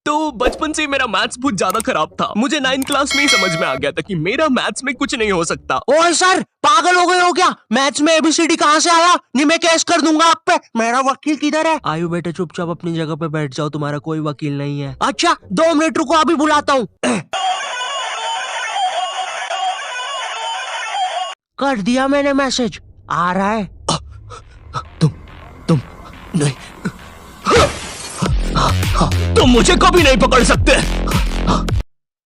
तो बचपन से मेरा मैथ्स बहुत ज्यादा खराब था। मुझे 9th क्लास में ही समझ में आ गया था कि मेरा मैथ्स में कुछ नहीं हो सकता। ओए सर, पागल हो गए हो क्या? मैथ्स में एबीसीडी कहाँ से आया? नहीं, मैं केस कर दूंगा आप पे। मेरा वकील किधर है? आयु बेटे चुपचाप अपनी जगह पे बैठ जाओ, तुम्हारा कोई वकील नहीं है। अच्छा 2 मिनट रुको, अभी बुलाता हूँ। कर दिया मैंने मैसेज, आ रहा है। तुम नहीं, तुम मुझे कभी नहीं पकड़ सकते।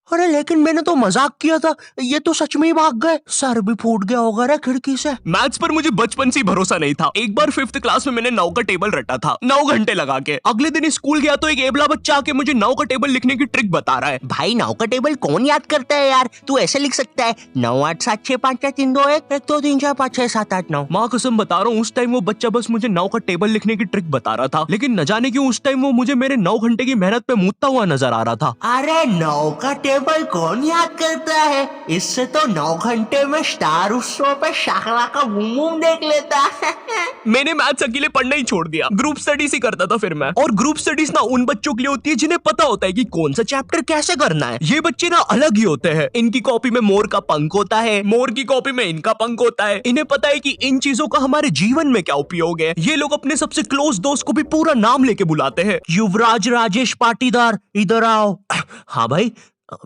अरे लेकिन मैंने तो मजाक किया था, ये तो सच में ही भाग गए। सर भी फूट गया होगा रे खिड़की से। मैथ्स पर मुझे बचपन से ही भरोसा नहीं था। एक बार 5th क्लास में मैंने 9 का टेबल रटा था, 9 घंटे लगा के। अगले दिन स्कूल गया तो एक एबला बच्चा आके मुझे 9 का टेबल लिखने की ट्रिक बता रहा है। भाई 9 का टेबल कौन याद करता है यार? तू ऐसे लिख सकता है 9 8 7 6 5 4 3 2 1 1 2 3 4 5 6 7 8 9। माँ कसम बता रहा हूँ, उस टाइम वो बच्चा बस मुझे 9 का टेबल लिखने की ट्रिक बता रहा था, लेकिन न जाने क्यों उस टाइम वो मुझे मेरे 9 घंटे की मेहनत पे मूतता हुआ नजर आ रहा था। अरे 9 का टेबल कौन याद करता है? इससे तो 9 घंटे में स्टार उत्सव पे शाकरा का बूम बूम देख लेता। मैंने मैथ्स अकेले पढ़ना ही छोड़ दिया, ग्रुप स्टडीज ही करता था फिर मैं। और ग्रुप स्टडीज ना उन बच्चों के लिए होती है जिन्हें पता होता है कि कौन सा चैप्टर कैसे करना है। ये बच्चे ना अलग ही होते हैं। इनकी कॉपी में मोर का पंख होता है, मोर की कॉपी में इनका पंख होता है। इन्हें पता है कि इन चीजों का हमारे जीवन में क्या उपयोग है। ये लोग अपने सबसे क्लोज दोस्त को भी पूरा नाम लेके बुलाते हैं। युवराज राजेश पाटीदार, इधर आओ। हाँ भाई,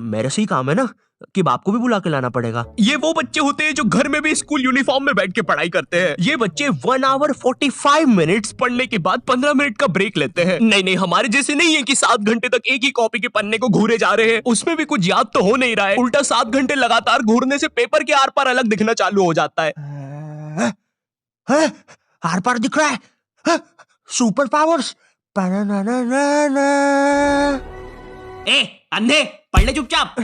मेरे से ही काम है ना कि बाप को भी बुला के लाना पड़ेगा। ये वो बच्चे होते हैं जो घर में भी स्कूल यूनिफॉर्म में बैठ के पढ़ाई करते हैं। ये बच्चे 1 आवर 45 मिनट्स पढ़ने के बाद 15 मिनट का ब्रेक लेते हैं। नहीं नहीं, हमारे जैसे नहीं है कि 7 घंटे तक एक ही कॉपी के पन्ने को घूरे जा रहे हैं। उसमें भी कुछ याद तो हो नहीं रहा है, उल्टा 7 घंटे लगातार घूरने से पेपर के आर पार अलग दिखना चालू हो जाता है। आर पार दिख रहा है। Super powers. ए अंधे, पढ़ ले चुपचाप।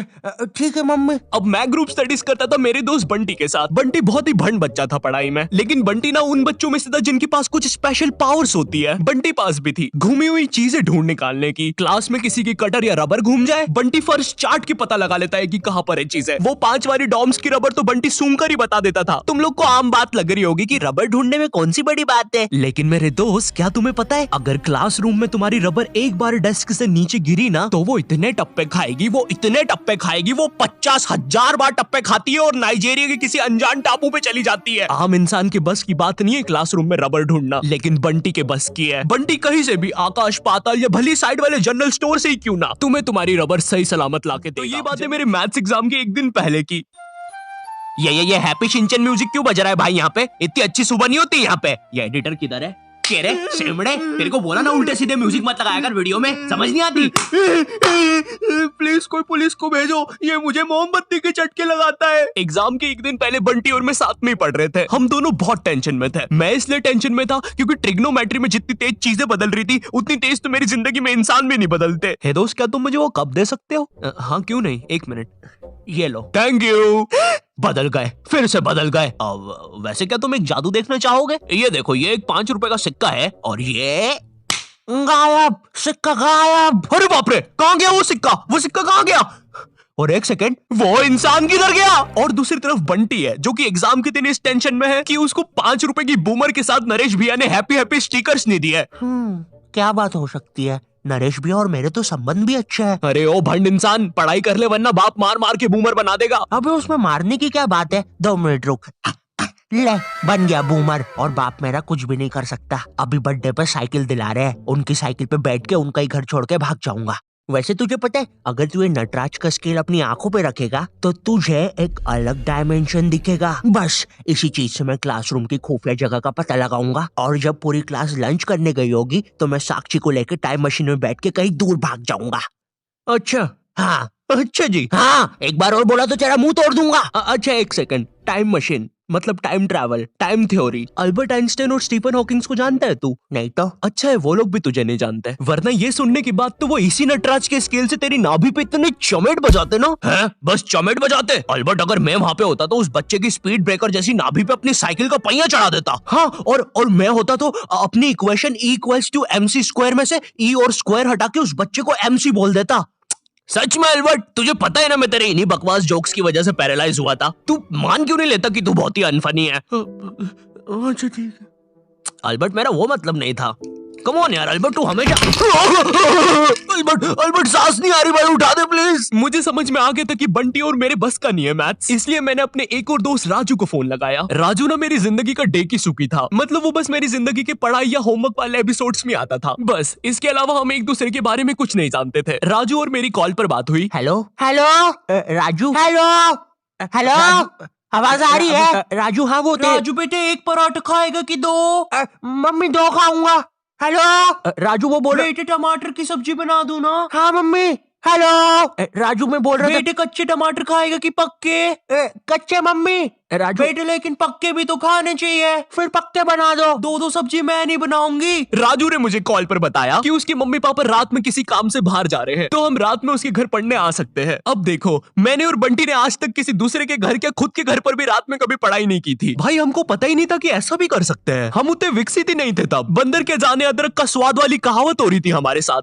ठीक है मम्मी। अब मैं ग्रुप स्टडीज करता था मेरे दोस्त बंटी के साथ। बंटी बहुत ही भंड बच्चा था पढ़ाई में, लेकिन बंटी ना उन बच्चों में से था जिनके पास कुछ स्पेशल पावर्स होती है। बंटी पास भी थी घूमी हुई चीजें ढूंढ निकालने की। क्लास में किसी की कटर या रबर घूम जाए, बंटी फर्स्ट चार्ट की पता लगा लेता है कि कहाँ पर है चीजें। वो 5 वाली डॉम्स की रबर तो बंटी सूंघ कर ही बता देता था। तुम लोग को आम बात लग रही होगी कि रबर ढूंढने में कौन सी बड़ी बात है, लेकिन मेरे दोस्त क्या तुम्हें पता है, अगर क्लासरूम में तुम्हारी रबर एक बार डेस्क से नीचे गिरी ना तो वो इतने टप्पे खाएगी, वो इतने टप्पे खाएगी, वो 50,000 बार टप्पे खाती है और नाइजीरिया के किसी अनजान टापू पे चली जाती है। आम इंसान के बस की बात नहीं है क्लासरूम में रबर ढूंढना, लेकिन बंटी के बस की है। बंटी कहीं से भी आकाश पाताल या भली साइड वाले जनरल स्टोर से ही क्यों ना तुम्हें तुम्हारी रबर सही सलामत लाके देगा। तो ये बातें मेरे मैथ्स एग्जाम के एक दिन पहले की। ये हैप्पी शिनचैन म्यूजिक क्यों बज रहा है भाई? यहाँ पे इतनी अच्छी सुबह नहीं होती यहाँ पे। ये एडिटर किधर है? रे सेमड़े, तेरे को बोला ना उल्टे सीधे म्यूजिक मत लगाया कर वीडियो में, समझ नहीं आती। प्लीज कोई पुलिस को भेजो, ये मुझे मोमबत्ती के चटके लगाता है। एग्जाम के एक दिन पहले बंटी और मैं साथ में ही पढ़ रहे थे। हम दोनों बहुत टेंशन में थे। मैं इसलिए टेंशन में था क्योंकि ट्रिग्नोमेट्री में जितनी तेज चीजें बदल रही थी उतनी तेज तो मेरी जिंदगी में इंसान भी नहीं बदलते। हे दोस्त, क्या तुम मुझे वो कप दे सकते हो? हाँ क्यों नहीं, 1 मिनट, ये लो। Thank you. बदल गए, फिर से बदल गए। अब वैसे क्या तुम एक जादू देखना चाहोगे? ये देखो, ये एक 5 रुपए का सिक्का है और ये गायब, सिक्का गायब। अरे बाप रे, कहाँ गया वो सिक्का? वो सिक्का कहाँ गया? और एक सेकंड, वो इंसान किधर गया? और दूसरी तरफ बंटी है जो कि एग्जाम के दिन इस टेंशन में है कि उसको 5 रुपए की बूमर के साथ नरेश भैया ने हैप्पी हैप्पी स्टिकर्स नहीं दिए। क्या बात हो सकती है? नरेश भी और मेरे तो संबंध भी अच्छे हैं। अरे ओ भंड इंसान, पढ़ाई कर ले वरना बाप मार मार के बूमर बना देगा। अबे उसमें मारने की क्या बात है? 2 मिनट रुक। ले, बन गया बूमर और बाप मेरा कुछ भी नहीं कर सकता। अभी बर्थडे पे साइकिल दिला रहे हैं, उनकी साइकिल पे बैठ के उनका ही घर छोड़ के भाग जाऊंगा। वैसे तुझे पता है, अगर तू ये नटराज का स्केल अपनी आंखों पे रखेगा तो तुझे एक अलग डायमेंशन दिखेगा। बस इसी चीज से मैं क्लासरूम की खुफिया जगह का पता लगाऊंगा और जब पूरी क्लास लंच करने गई होगी तो मैं साक्षी को लेकर टाइम मशीन में बैठ के कहीं दूर भाग जाऊंगा। अच्छा, हाँ अच्छा जी। हाँ, एक बार और बोला तो तेरा मुंह तोड़ दूंगा। अच्छा एक सेकंड, टाइम मशीन मतलब time travel, time theory, Albert Einstein और स्टीफन हॉकिंग्स को जानता है तू? नहीं तो। अच्छा है वो लोग भी तुझे नहीं जानते, वरना ये सुनने के बाद तो वो इसी नटराज के स्केल से तेरी नाभि पे इतने चमेट बजाते ना। हैं? बस चमेट बजाते? अल्बर्ट, अगर मैं वहाँ पे होता तो उस बच्चे की स्पीड ब्रेकर जैसी नाभि पे अपनी साइकिल का पहिया चढ़ा देता। हाँ, और मैं होता तो अपनी इक्वेशन E=mc² में से E और स्क्वायर हटा के उस बच्चे को MC बोल देता। सच में अल्बर्ट, तुझे पता है ना मैं तेरे इन्हीं बकवास जोक्स की वजह से पैरालाइज हुआ था। तू मान क्यों नहीं लेता कि तू बहुत ही अनफनी है? अच्छा ठीक है। अल्बर्ट, मेरा वो मतलब नहीं था। कम ऑन यार अल्बर्ट, तू हमेशा अल्बर्ट सांस नहीं आ रही भाई, उठा दे प्लीज। मुझे समझ में आ गया था कि बंटी और मेरे बस का नहीं है मैथ्स, इसलिए मैंने अपने एक और दोस्त राजू को फोन लगाया। राजू ना मेरी जिंदगी का डे की सुखी था, मतलब वो बस मेरी जिंदगी के पढ़ाई या होमवर्क वाले एपिसोड्स में आता था बस। इसके अलावा हम एक दूसरे के बारे में कुछ नहीं जानते थे। राजू और मेरी कॉल पर बात हुई। Hello hello Raju, hello hello, आवाज आ रही है? राजू, हाँ वो राजू बेटे, एक पराठा खाएगा कि दो? मम्मी 2 खाऊंगा। हेलो राजू वो बोल रहे बेटे, टमाटर की सब्जी बना दूं ना? हाँ मम्मी। हेलो राजू, मैं बोल रहा था बेटे, कच्चे टमाटर खाएगा कि पक्के? कच्चे मम्मी। राजू बेटे लेकिन पक्के भी तो खाने चाहिए, फिर पक्के बना दो। दो सब्जी मैं नहीं बनाऊंगी। राजू ने मुझे कॉल पर बताया कि उसकी मम्मी पापा रात में किसी काम से बाहर जा रहे हैं, तो हम रात में उसके घर पढ़ने आ सकते हैं। अब देखो, मैंने और बंटी ने आज तक किसी दूसरे के घर या खुद के घर पर भी रात में कभी पढ़ाई नहीं की थी। भाई हमको पता ही नहीं था कि ऐसा भी कर सकते हैं। हम उतने विकसित ही नहीं थे तब। बंदर के जाने अदरक का स्वाद वाली कहावत हो रही थी हमारे साथ।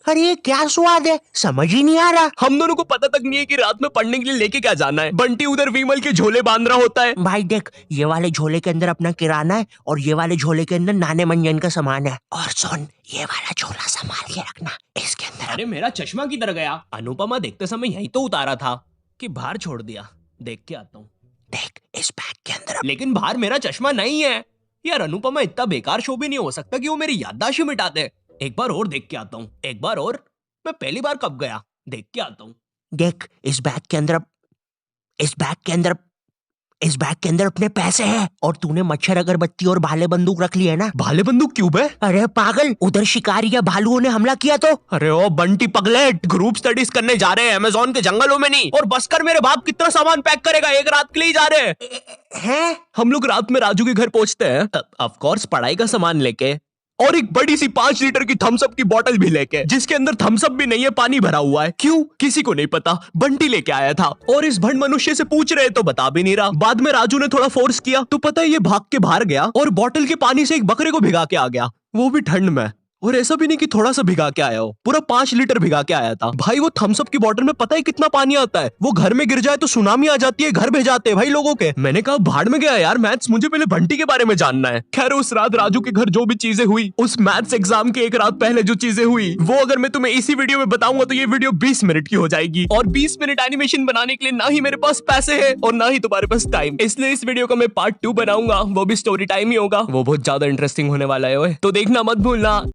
अरे ये क्या स्वाद है, समझ ही नहीं आ रहा। हम दोनों को पता तक नहीं है कि रात में पढ़ने के लिए लेके क्या जाना है। बंटी उधर विमल के झोले बांध रहा होता है। भाई देख, ये वाले झोले के अंदर अपना किराना है और ये वाले झोले के अंदर नाने मंजन का सामान है। और सुन, ये वाला झोला संभाल के रखना, इसके अंदर। अरे मेरा चश्मा किधर गया? अनुपमा देखते समय यही तो उतारा था कि बाहर छोड़ दिया। देख के आता हूँ। देख, इस बैग के अंदर। लेकिन बाहर मेरा चश्मा नहीं है यार। अनुपमा इतना बेकार शो भी नहीं हो सकता कि वो मेरी याददाश्त ही मिटा दे। एक बार और देख के आता हूँ, एक बार और। मैं पहली बार कब गया? देख के आता हूँ। देख, इस बैग के अंदर अपने पैसे हैं। और तूने मच्छर अगरबत्ती और भाले बंदूक रख ली है ना? भाले बंदूक क्यों बे? अरे पागल, उधर शिकारी या भालुओं ने हमला किया तो। अरे ओ बंटी पगलेट, ग्रुप स्टडीज करने जा रहे हैं अमेज़न के जंगलों में नहीं। और बस कर, मेरे बाप कितना सामान पैक करेगा? एक रात के लिए जा रहे हैं? हम लोग रात में राजू के घर पहुंचते हैं, ऑफ कोर्स पढ़ाई का सामान लेके, और एक बड़ी सी 5 लीटर की थम्स अप की बोतल भी लेके, जिसके अंदर थम्स अप भी नहीं है, पानी भरा हुआ है। क्यों? किसी को नहीं पता। बंटी लेके आया था और इस भंड मनुष्य से पूछ रहे तो बता भी नहीं रहा। बाद में राजू ने थोड़ा फोर्स किया तो पता है ये भाग के बाहर गया और बोतल के पानी से एक बकरे को भिगा के आ गया, वो भी ठंड में। और ऐसा भी नहीं कि थोड़ा सा भिगा के आया हो, पूरा 5 लीटर भिगा के आया था। भाई वो थम्स अप की बोतल में पता है कितना पानी आता है? वो घर में गिर जाए तो सुनामी आ जाती है, घर भेजाते हैं भाई लोगों के। मैंने कहा भाड़ में गया यार मैथ्स, मुझे पहले बंटी के बारे में जानना है। खैर उस रात राजू के घर जो भी चीजें हुई, उस मैथ्स एग्जाम के एक रात पहले जो चीजें हुई, वो अगर मैं तुम्हें इसी वीडियो में बताऊंगा तो ये वीडियो 20 मिनट की हो जाएगी। और 20 मिनट एनिमेशन बनाने के लिए ना ही मेरे पास पैसे है और ना ही तुम्हारे पास टाइम, इसलिए इस वीडियो का मैं पार्ट 2 बनाऊंगा, वो भी स्टोरी टाइम ही होगा। वो बहुत ज्यादा इंटरेस्टिंग होने वाला है, तो देखना मत भूलना।